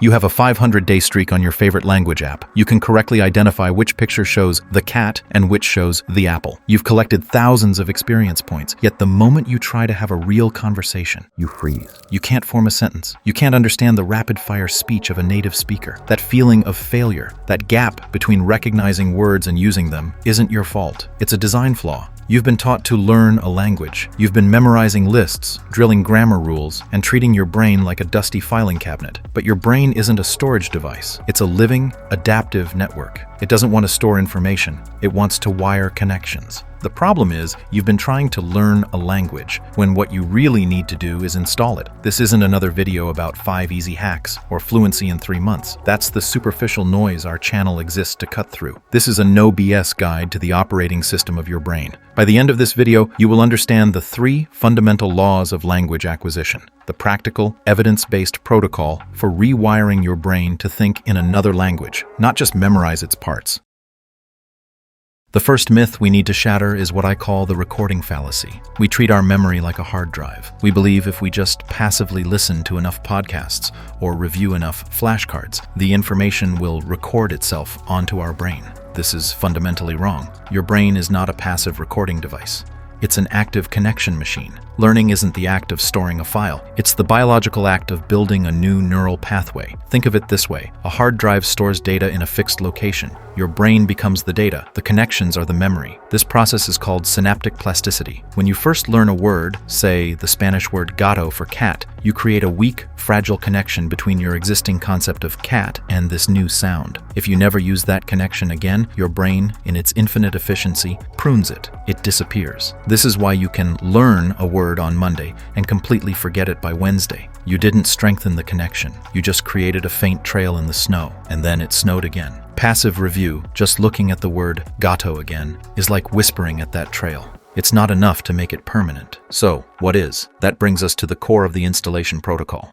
You have a 500-day streak on your favorite language app. You can correctly identify which picture shows the cat and which shows the apple. You've collected thousands of experience points, yet the moment you try to have a real conversation, you freeze. You can't form a sentence. You can't understand the rapid-fire speech of a native speaker. That feeling of failure, that gap between recognizing words and using them, isn't your fault. It's a design flaw. You've been taught to learn a language. You've been memorizing lists, drilling grammar rules, and treating your brain like a dusty filing cabinet. But your brain isn't a storage device. It's a living, adaptive network. It doesn't want to store information. It wants to wire connections. The problem is, you've been trying to learn a language when what you really need to do is install it. This isn't another video about 5 easy hacks or fluency in 3 months. That's the superficial noise our channel exists to cut through. This is a no BS guide to the operating system of your brain. By the end of this video, you will understand the 3 fundamental laws of language acquisition, the practical, evidence-based protocol for rewiring your brain to think in another language, not just memorize its parts. The first myth we need to shatter is what I call the recording fallacy. We treat our memory like a hard drive. We believe if we just passively listen to enough podcasts or review enough flashcards, the information will record itself onto our brain. This is fundamentally wrong. Your brain is not a passive recording device. It's an active connection machine. Learning isn't the act of storing a file. It's the biological act of building a new neural pathway. Think of it this way. A hard drive stores data in a fixed location. Your brain becomes the data. The connections are the memory. This process is called synaptic plasticity. When you first learn a word, say the Spanish word gato for cat, you create a weak, fragile connection between your existing concept of cat and this new sound. If you never use that connection again, your brain, in its infinite efficiency, prunes it. It disappears. This is why you can learn a word on Monday and completely forget it by Wednesday. You didn't strengthen the connection. You just created a faint trail in the snow, and then it snowed again. Passive review, just looking at the word gato again, is like whispering at that trail. It's not enough to make it permanent. So, what is? That brings us to the core of the installation protocol.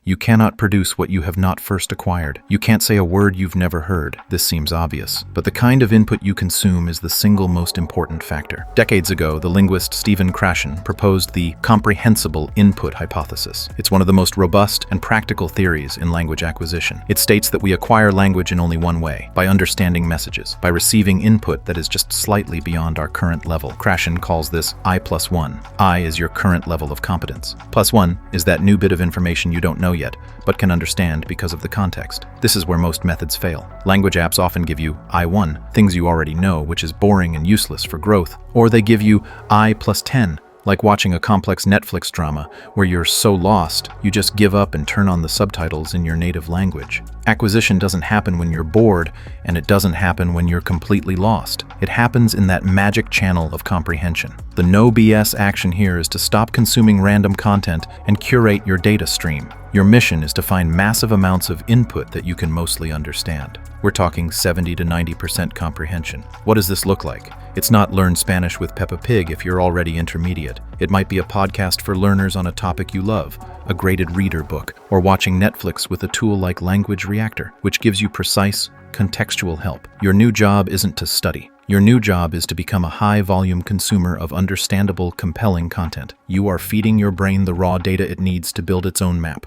You cannot produce what you have not first acquired. You can't say a word you've never heard. This seems obvious, but the kind of input you consume is the single most important factor. Decades ago, the linguist Krashen proposed the comprehensible input hypothesis. It's one of the most robust and practical theories in language acquisition. It states that we acquire language in only one way, by understanding messages, by receiving input that is just slightly beyond our current level. Krashen calls this I+1. I is your current level of competence. +1 is that new bit of information you don't know yet, but can understand because of the context. This is where most methods fail. Language apps often give you I1, things you already know, which is boring and useless for growth, or they give you I+10, like watching a complex Netflix drama where you're so lost, you just give up and turn on the subtitles in your native language. Acquisition doesn't happen when you're bored, and it doesn't happen when you're completely lost. It happens in that magic channel of comprehension. The no BS action here is to stop consuming random content and curate your data stream. Your mission is to find massive amounts of input that you can mostly understand. We're talking 70 to 90% comprehension. What does this look like? It's not Learn Spanish with Peppa Pig if you're already intermediate. It might be a podcast for learners on a topic you love, a graded reader book, or watching Netflix with a tool like Language Reactor, which gives you precise, contextual help. Your new job isn't to study. Your new job is to become a high-volume consumer of understandable, compelling content. You are feeding your brain the raw data it needs to build its own map.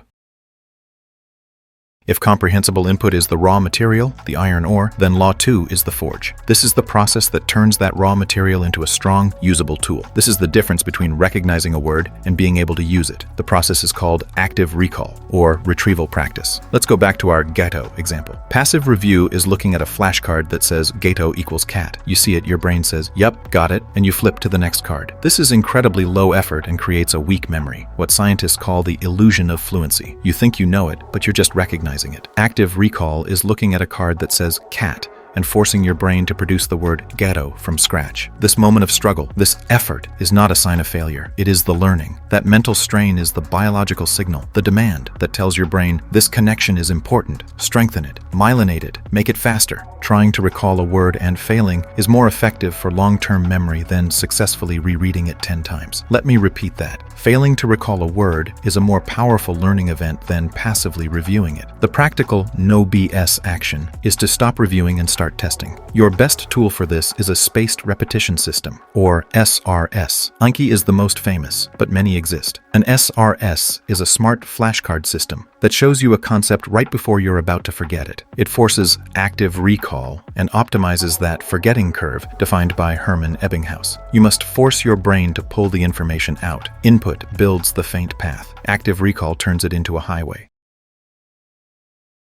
If comprehensible input is the raw material, the iron ore, then Law 2 is the forge. This is the process that turns that raw material into a strong, usable tool. This is the difference between recognizing a word and being able to use it. The process is called active recall, or retrieval practice. Let's go back to our gato example. Passive review is looking at a flashcard that says gato equals cat. You see it, your brain says, yep, got it, and you flip to the next card. This is incredibly low effort and creates a weak memory, what scientists call the illusion of fluency. You think you know it, but you're just recognizing it. Active recall is looking at a card that says cat and forcing your brain to produce the word gato from scratch. This moment of struggle, this effort, is not a sign of failure. It is the learning. That mental strain is the biological signal, the demand that tells your brain, this connection is important. Strengthen it, myelinate it, make it faster. Trying to recall a word and failing is more effective for long-term memory than successfully rereading it 10 times. Let me repeat that. Failing to recall a word is a more powerful learning event than passively reviewing it. The practical no BS action is to stop reviewing and start testing. Your best tool for this is a spaced repetition system, or SRS. Anki is the most famous, but many exist. An SRS is a smart flashcard system that shows you a concept right before you're about to forget it. It forces active recall and optimizes that forgetting curve defined by Hermann Ebbinghaus. You must force your brain to pull the information out. Input builds the faint path. Active recall turns it into a highway.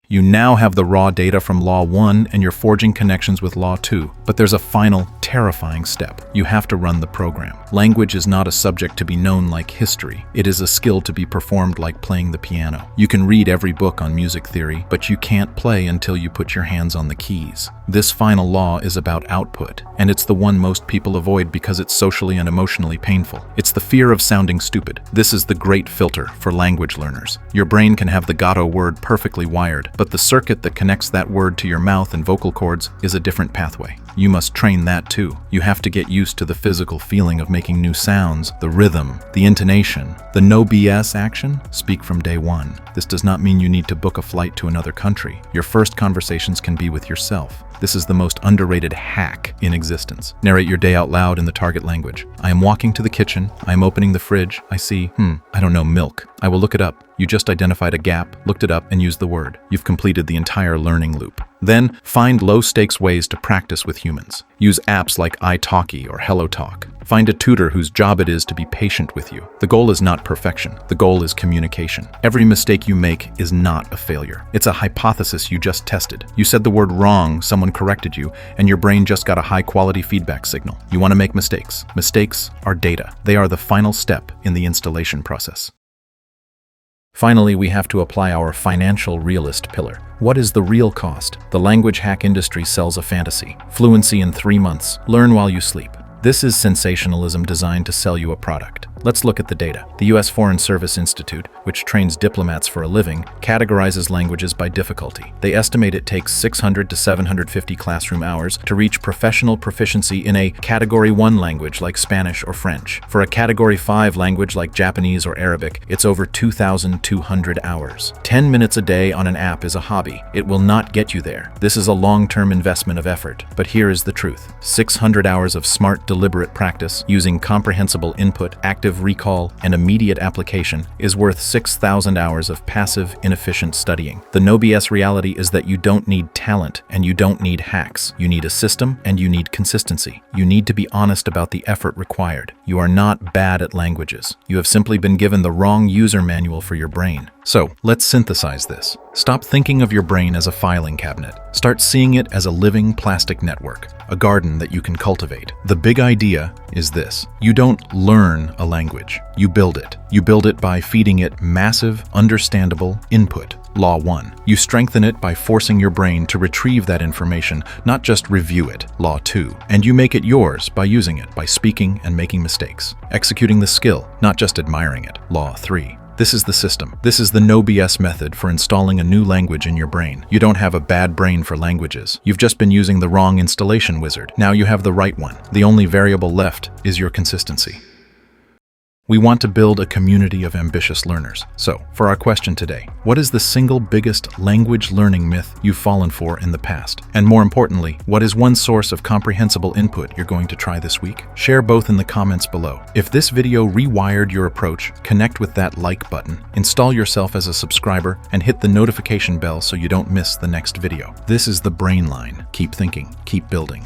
You now have the raw data from Law 1 and you're forging connections with Law 2, but there's a final, terrifying step. You have to run the program. Language is not a subject to be known like history. It is a skill to be performed like playing the piano. You can read every book on music theory, but you can't play until you put your hands on the keys. This final law is about output, and it's the one most people avoid because it's socially and emotionally painful. It's the fear of sounding stupid. This is the great filter for language learners. Your brain can have the Gato word perfectly wired, but the circuit that connects that word to your mouth and vocal cords is a different pathway. You must train that too. You have to get used to the physical feeling of making new sounds, the rhythm, the intonation, the no BS action. Speak from day one. This does not mean you need to book a flight to another country. Your first conversations can be with yourself. This is the most underrated hack in existence. Narrate your day out loud in the target language. I am walking to the kitchen. I am opening the fridge. I see, I don't know, milk. I will look it up. You just identified a gap, looked it up, and used the word. You've completed the entire learning loop. Then, find low-stakes ways to practice with humans. Use apps like italki or HelloTalk. Find a tutor whose job it is to be patient with you. The goal is not perfection. The goal is communication. Every mistake you make is not a failure. It's a hypothesis you just tested. You said the word wrong, someone corrected you, and your brain just got a high-quality feedback signal. You want to make mistakes. Mistakes are data. They are the final step in the installation process. Finally, we have to apply our financial realist pillar. What is the real cost? The language hack industry sells a fantasy. Fluency in 3 months. Learn while you sleep. This is sensationalism designed to sell you a product. Let's look at the data. The U.S. Foreign Service Institute, which trains diplomats for a living, categorizes languages by difficulty. They estimate it takes 600 to 750 classroom hours to reach professional proficiency in a Category 1 language like Spanish or French. For a Category 5 language like Japanese or Arabic, it's over 2,200 hours. 10 minutes a day on an app is a hobby. It will not get you there. This is a long-term investment of effort. But here is the truth. 600 hours of smart, deliberate practice using comprehensible input, active recall, and immediate application is worth 6,000 hours of passive, inefficient studying. The no BS reality is that you don't need talent and you don't need hacks. You need a system and you need consistency. You need to be honest about the effort required. You are not bad at languages. You have simply been given the wrong user manual for your brain. So, let's synthesize this. Stop thinking of your brain as a filing cabinet. Start seeing it as a living plastic network, a garden that you can cultivate. The big idea is this. You don't learn a language. You build it. You build it by feeding it massive, understandable input. Law 1. You strengthen it by forcing your brain to retrieve that information, not just review it. Law 2. And you make it yours by using it, by speaking and making mistakes. Executing the skill, not just admiring it. Law 3. This is the system. This is the no BS method for installing a new language in your brain. You don't have a bad brain for languages. You've just been using the wrong installation wizard. Now you have the right one. The only variable left is your consistency. We want to build a community of ambitious learners. So, for our question today, what is the single biggest language learning myth you've fallen for in the past? And more importantly, what is one source of comprehensible input you're going to try this week? Share both in the comments below. If this video rewired your approach, connect with that like button, install yourself as a subscriber, and hit the notification bell so you don't miss the next video. This is the Brain Line. Keep thinking, keep building.